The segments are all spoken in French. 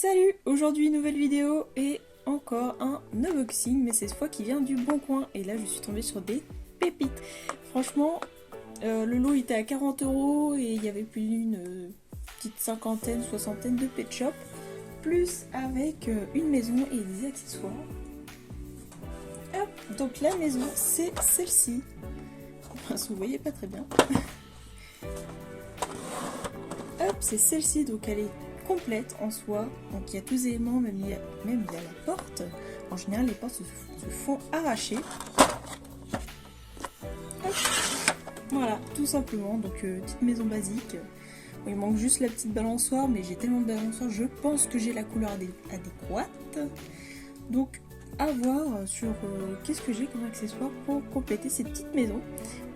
Salut, aujourd'hui nouvelle vidéo et encore un unboxing, mais cette fois qui vient du Bon Coin. Et là je suis tombée sur des pépites. Franchement, le lot était à 40 € et il y avait plus d'une petite cinquantaine, soixantaine de pet shop, plus avec une maison et des accessoires. Hop, donc la maison c'est celle-ci. Enfin, vous voyez pas très bien. Hop, c'est celle-ci, donc elle est complète en soi, donc il y a tous les éléments, même il y a la porte. En général les portes se font arracher. Hop. Voilà, tout simplement, donc petite maison basique. Bon, il manque juste la petite balançoire, mais j'ai tellement de balançoires, je pense que j'ai la couleur adéquate. Donc à voir sur qu'est-ce que j'ai comme accessoire pour compléter cette petite maison.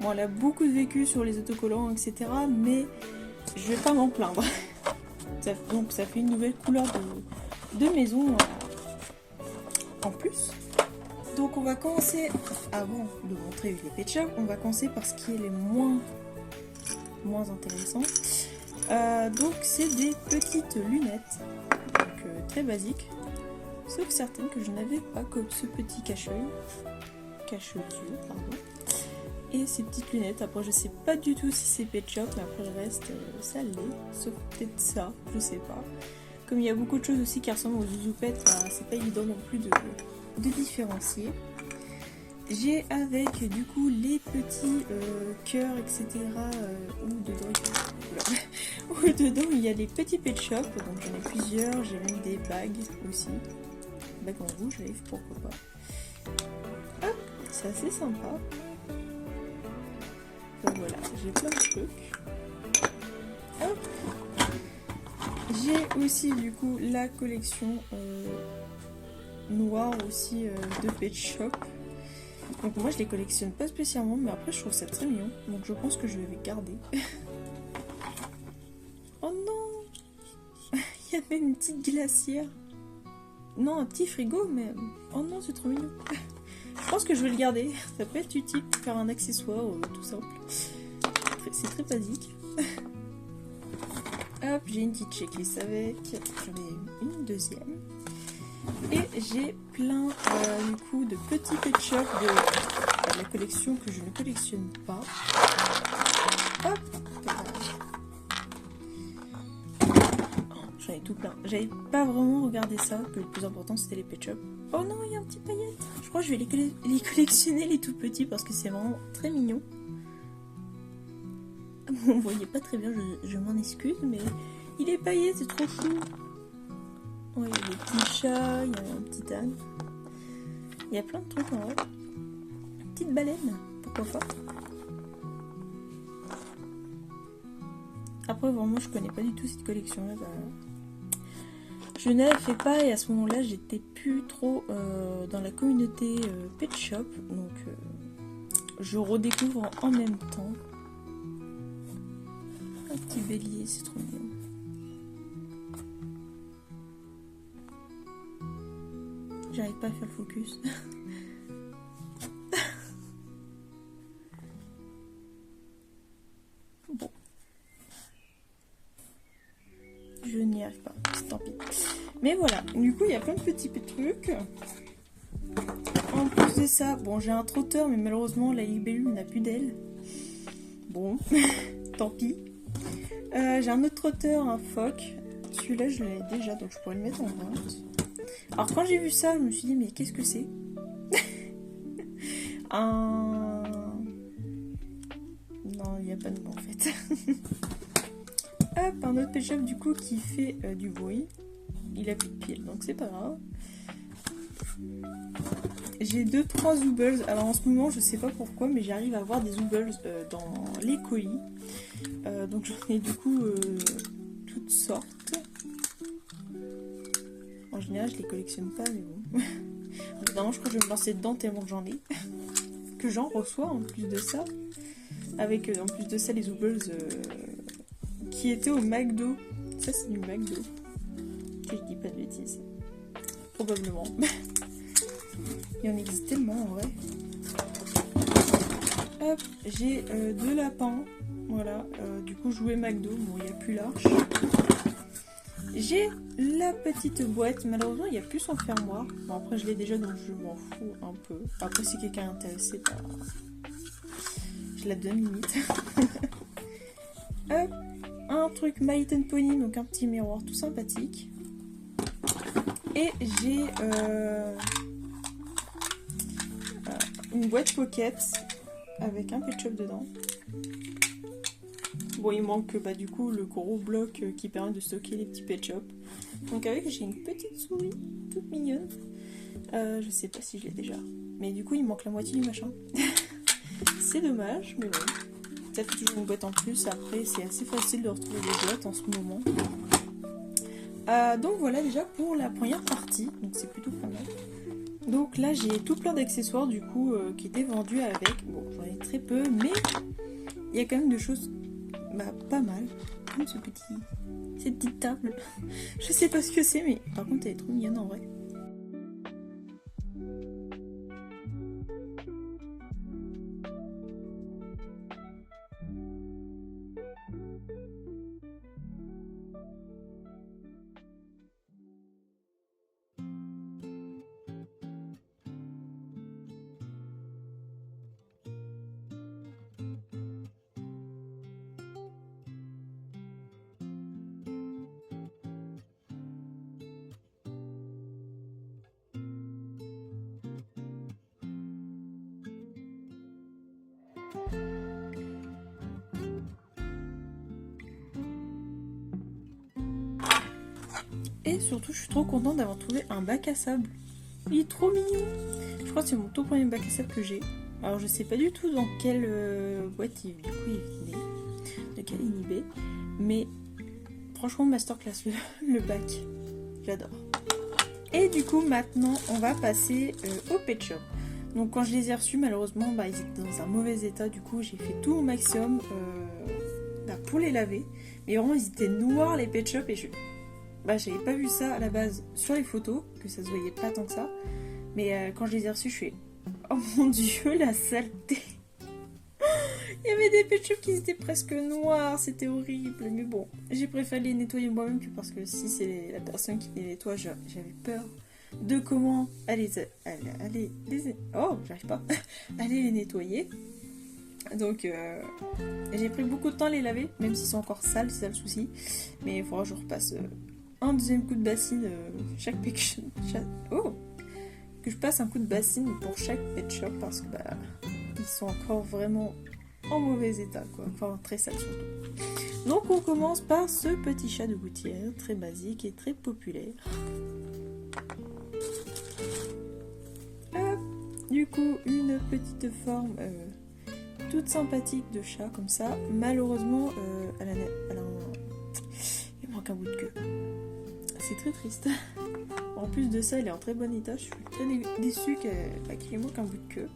Bon, elle a beaucoup de vécu sur les autocollants, etc., mais je vais pas m'en plaindre. Donc ça fait une nouvelle couleur de maison en plus. Donc on va commencer, avant de montrer les pet shops, on va commencer par ce qui est les moins intéressant. Donc c'est des petites lunettes, donc très basiques, sauf certaines que je n'avais pas, comme ce petit cache-œil, pardon. Et ces petites lunettes, après je sais pas du tout si c'est pet shop, mais après le reste ça l'est, sauf peut-être ça, je sais pas. Comme il y a beaucoup de choses aussi qui ressemblent aux zouzoupettes, bah, c'est pas évident non plus de différencier. J'ai avec du coup les petits cœurs, etc. Où dedans il y a des petits pet shop, donc j'en ai plusieurs, j'ai mis des bagues aussi. Bagues en rouge, pourquoi pas. Hop, c'est assez sympa. Donc voilà, j'ai plein de trucs. Hop. J'ai aussi du coup la collection noire aussi de pet shop. Donc moi je les collectionne pas spécialement, mais après je trouve ça très mignon. Donc je pense que je vais les garder. Oh non. Il y avait une petite glacière. Non, un petit frigo, mais... Oh non, c'est trop mignon. Je pense que je vais le garder, ça peut être utile pour faire un accessoire tout simple. C'est très basique. Hop, j'ai une petite checklist avec, j'en ai une deuxième. Et j'ai plein du coup de petits pet shop de la collection que je ne collectionne pas. Hop, j'en ai tout plein. J'avais pas vraiment regardé ça, que le plus important c'était les pet shop. Oh non, il y a un petit paillette. Je crois que je vais les collectionner les tout petits parce que c'est vraiment très mignon. Vous ne voyez pas très bien, je m'en excuse, mais il est paillé, c'est trop chou. Ouais, il y a des petits chats, il y a un petit âne. Il y a plein de trucs en vrai. Une petite baleine, pourquoi pas. Après, vraiment, je connais pas du tout cette collection-là. Bah... Je ne la fais pas et à ce moment-là, j'étais plus trop dans la communauté pet shop. Donc, je redécouvre en même temps. Un petit bélier, c'est trop mignon. J'arrive pas à faire le focus. Bon. Je n'y arrive pas, tant pis. Mais voilà, du coup il y a plein de petits trucs. En plus de ça, bon j'ai un trotteur, mais malheureusement la libellule n'a plus d'aile. Bon, tant pis. J'ai un autre trotteur, un phoque. Celui-là je l'ai déjà, donc je pourrais le mettre en vente. Alors quand j'ai vu ça, je me suis dit mais qu'est-ce que c'est? Non, il n'y a pas de mot en fait. Hop, un autre pet shop du coup qui fait du bruit. Il a plus de pieds, donc c'est pas grave. J'ai 2-3 Zoobles. Alors en ce moment, je sais pas pourquoi, mais j'arrive à avoir des Zoobles dans les colis. Donc j'en ai du coup toutes sortes. En général, je les collectionne pas, mais bon. Évidemment, je crois que je vais me lancer dedans tellement que j'en ai. Que j'en reçois en plus de ça. Avec en plus de ça, les Zoobles qui étaient au McDo. Ça, c'est du McDo. Que je dis pas de bêtises. Probablement. Il y en existe tellement en vrai. Hop, j'ai 2 lapins. Voilà, du coup, jouer McDo. Bon, il n'y a plus l'arche. J'ai la petite boîte, malheureusement il n'y a plus son fermoir. Bon, après je l'ai déjà donc je m'en fous un peu. Après si quelqu'un est intéressé, bah, je la donne limite. Hop, un truc My Little Pony, donc un petit miroir tout sympathique. Et j'ai une boîte Pocket avec un pet shop dedans. Bon, il manque bah, du coup le gros bloc qui permet de stocker les petits pet shops. Donc avec, j'ai une petite souris toute mignonne. Je sais pas si je l'ai déjà. Mais du coup, il manque la moitié du machin. C'est dommage, mais bon. Peut-être toujours une boîte en plus. Après, c'est assez facile de retrouver des boîtes en ce moment. Donc voilà déjà pour la première partie. Donc c'est plutôt pas mal. Donc là, j'ai tout plein d'accessoires du coup qui étaient vendus avec. Bon, j'en ai très peu, mais il y a quand même des choses pas mal. Comme cette petite table. Je sais pas ce que c'est, mais par contre, elle est trop mignonne en vrai. Et surtout, je suis trop contente d'avoir trouvé un bac à sable. Il est trop mignon. Je crois que c'est mon tout premier bac à sable que j'ai. Alors, je sais pas du tout dans quelle boîte il venait, de quel inhibé. Mais franchement, masterclass le bac. J'adore. Et du coup, maintenant, on va passer au pet shop. Donc, quand je les ai reçus, malheureusement, ils étaient dans un mauvais état. Du coup, j'ai fait tout au maximum pour les laver. Mais vraiment, ils étaient noirs, les pet shops. Et j'avais pas vu ça à la base sur les photos, que ça se voyait pas tant que ça. Mais quand je les ai reçus, je suis oh mon dieu, la saleté. Il y avait des pet shops qui étaient presque noirs, c'était horrible. Mais bon, j'ai préféré les nettoyer moi-même que parce que si c'est la personne qui les nettoie, j'avais peur de comment aller les nettoyer. Donc j'ai pris beaucoup de temps à les laver, même s'ils sont encore sales, c'est ça le souci. Mais il faudra que je repasse un deuxième coup de bassine que je passe un coup de bassine pour chaque pet shop parce que ils sont encore vraiment en mauvais état quoi, enfin très sales surtout. Donc on commence par ce petit chat de gouttière, très basique et très populaire. Hop. Du coup une petite forme toute sympathique de chat comme ça. Malheureusement il manque un bout de queue. C'est très triste. En plus de ça, elle est en très bon état. Je suis très déçue qu'il lui manque un bout de queue.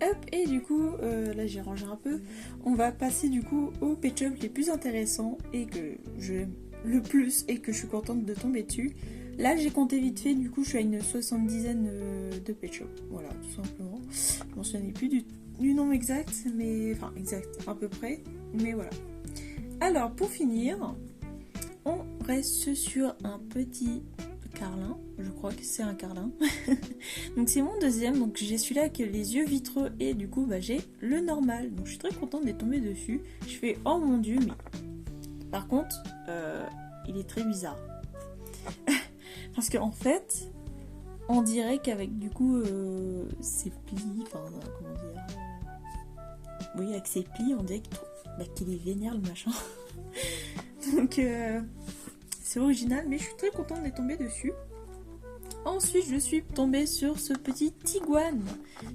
Hop, et du coup, là j'ai rangé un peu. On va passer du coup aux pet shops les plus intéressants et que j'aime le plus et que je suis contente de tomber dessus. Là j'ai compté vite fait, du coup je suis à une 70aine de pet shops. Voilà, tout simplement. Je m'en souviens plus du nom exact, mais enfin exact à peu près. Mais voilà. Alors pour finir, on reste sur un petit carlin. Je crois que c'est un carlin. Donc c'est mon deuxième, donc j'ai celui-là avec les yeux vitreux et du coup bah, j'ai le normal. Donc je suis très contente d'être tombée dessus. Je fais oh mon dieu, mais par contre il est très bizarre. Parce qu'en fait on dirait qu'avec du coup ses plis, enfin comment dire, oui avec ses plis on dirait qu'il est vénère le machin. Donc c'est original, mais je suis très contente d'être tombée dessus. Ensuite, je suis tombée sur ce petit Tiguan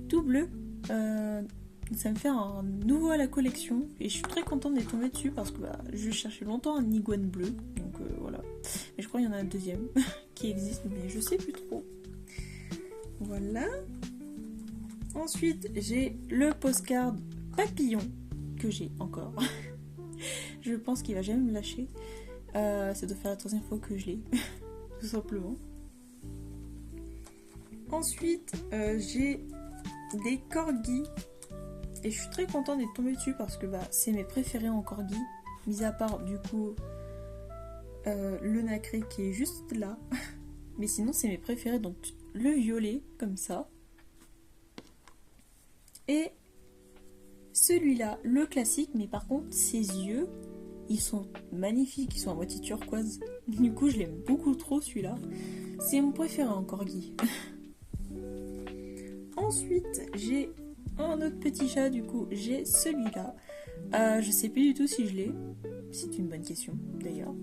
tout bleu. Ça me fait un nouveau à la collection. Et je suis très contente d'être tombée dessus parce que je cherchais longtemps un iguane bleu. Donc voilà. Mais je crois qu'il y en a un deuxième qui existe, mais je sais plus trop. Voilà. Ensuite, j'ai le postcard papillon que j'ai encore. Je pense qu'il va jamais me lâcher. Ça doit faire la troisième fois que je l'ai. Tout simplement. Ensuite, j'ai des corgis. Et je suis très contente d'être tombée dessus parce que c'est mes préférés en corgis. Mis à part du coup le nacré qui est juste là. Mais sinon c'est mes préférés. Donc le violet comme ça. Et celui-là, le classique. Mais par contre ses yeux, ils sont magnifiques. Ils sont à moitié turquoise. Du coup je l'aime beaucoup trop celui-là. C'est mon préféré en corgi. Ensuite, j'ai un autre petit chat, du coup, j'ai celui-là. Je sais plus du tout si je l'ai. C'est une bonne question, d'ailleurs.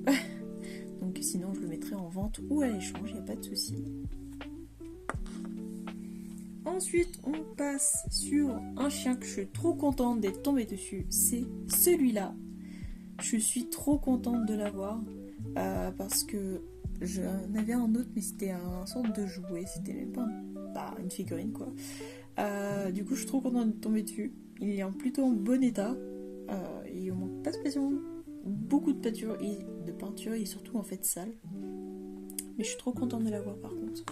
Donc sinon, je le mettrai en vente ou à l'échange, il n'y a pas de souci. Ensuite, on passe sur un chien que je suis trop contente d'être tombée dessus. C'est celui-là. Je suis trop contente de l'avoir parce que j'en avais un autre, mais c'était un sorte de jouet. C'était même pas une figurine, quoi. Du coup, je suis trop contente de tomber dessus. Il est plutôt en bon état. Il ne manque pas spécialement beaucoup de peinture et surtout en fait sale. Mais je suis trop contente de l'avoir par contre.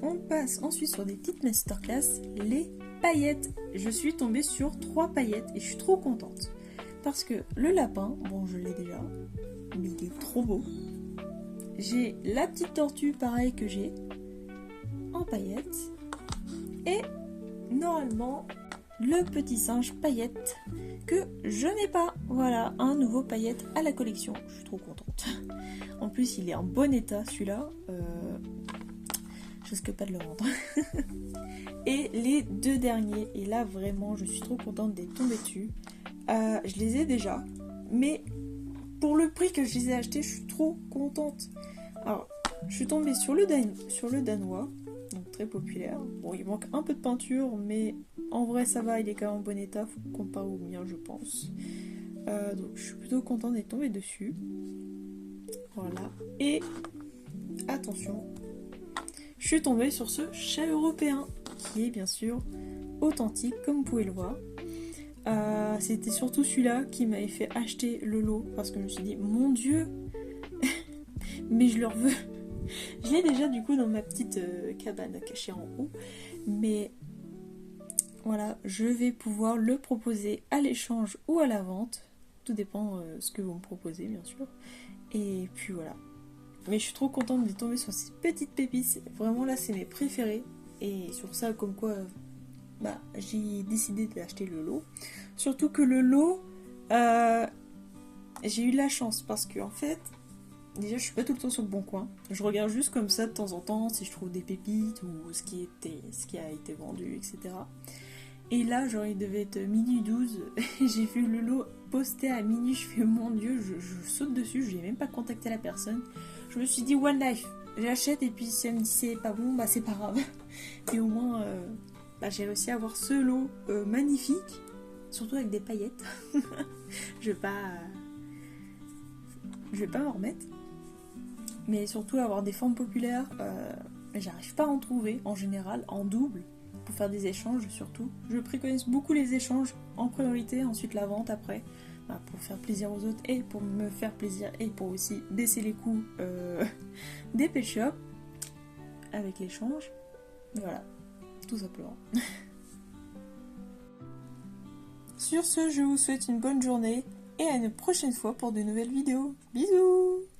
On passe ensuite sur des petites masterclass, les paillettes. Je suis tombée sur 3 paillettes et je suis trop contente. Parce que le lapin, bon je l'ai déjà, mais il est trop beau. J'ai la petite tortue pareil que j'ai en paillettes. Et normalement le petit singe paillette que je n'ai pas. Voilà, un nouveau paillette à la collection. Je suis trop contente. En plus il est en bon état celui-là. Je risque pas de le rendre. Et les 2 derniers. Et là vraiment je suis trop contente d'être tombée dessus. Je les ai déjà. Mais pour le prix que je les ai achetés, je suis trop contente. Alors je suis tombée sur le danois. Donc très populaire. Bon, il manque un peu de peinture, mais en vrai ça va, il est quand même en bon état, faut qu'on compare au mien je pense. Donc je suis plutôt contente d'être tombée dessus. Voilà. Et attention, je suis tombée sur ce chat européen, qui est bien sûr authentique, comme vous pouvez le voir. C'était surtout celui-là qui m'avait fait acheter le lot, parce que je me suis dit, mon dieu, mais je le veux. Je l'ai déjà du coup dans ma petite cabane cachée en haut. Mais voilà, je vais pouvoir le proposer à l'échange ou à la vente. Tout dépend ce que vous me proposez bien sûr. Et puis voilà. Mais je suis trop contente de tomber sur ces petites pépites. Vraiment là c'est mes préférés. Et sur ça comme quoi j'ai décidé d'acheter le lot. Surtout que le lot j'ai eu de la chance parce que en fait déjà, je suis pas tout le temps sur le bon coin. Je regarde juste comme ça de temps en temps si je trouve des pépites ou ce qui a été vendu, etc. Et là, genre, il devait être minuit 12. J'ai vu le lot posté à minuit. Je fais, mon dieu, je saute dessus. Je n'ai même pas contacté la personne. Je me suis dit, One Life, j'achète. Et puis, si elle me dit c'est pas bon, c'est pas grave. Et au moins, j'ai réussi à avoir ce lot magnifique. Surtout avec des paillettes. Je vais pas m'en remettre. Mais surtout avoir des formes populaires, j'arrive pas à en trouver en général en double. pour faire des échanges surtout. Je préconise beaucoup les échanges en priorité, ensuite la vente après, pour faire plaisir aux autres et pour me faire plaisir et pour aussi baisser les coûts des pet shops avec l'échange. Voilà, tout simplement. Sur ce, je vous souhaite une bonne journée et à une prochaine fois pour de nouvelles vidéos. Bisous!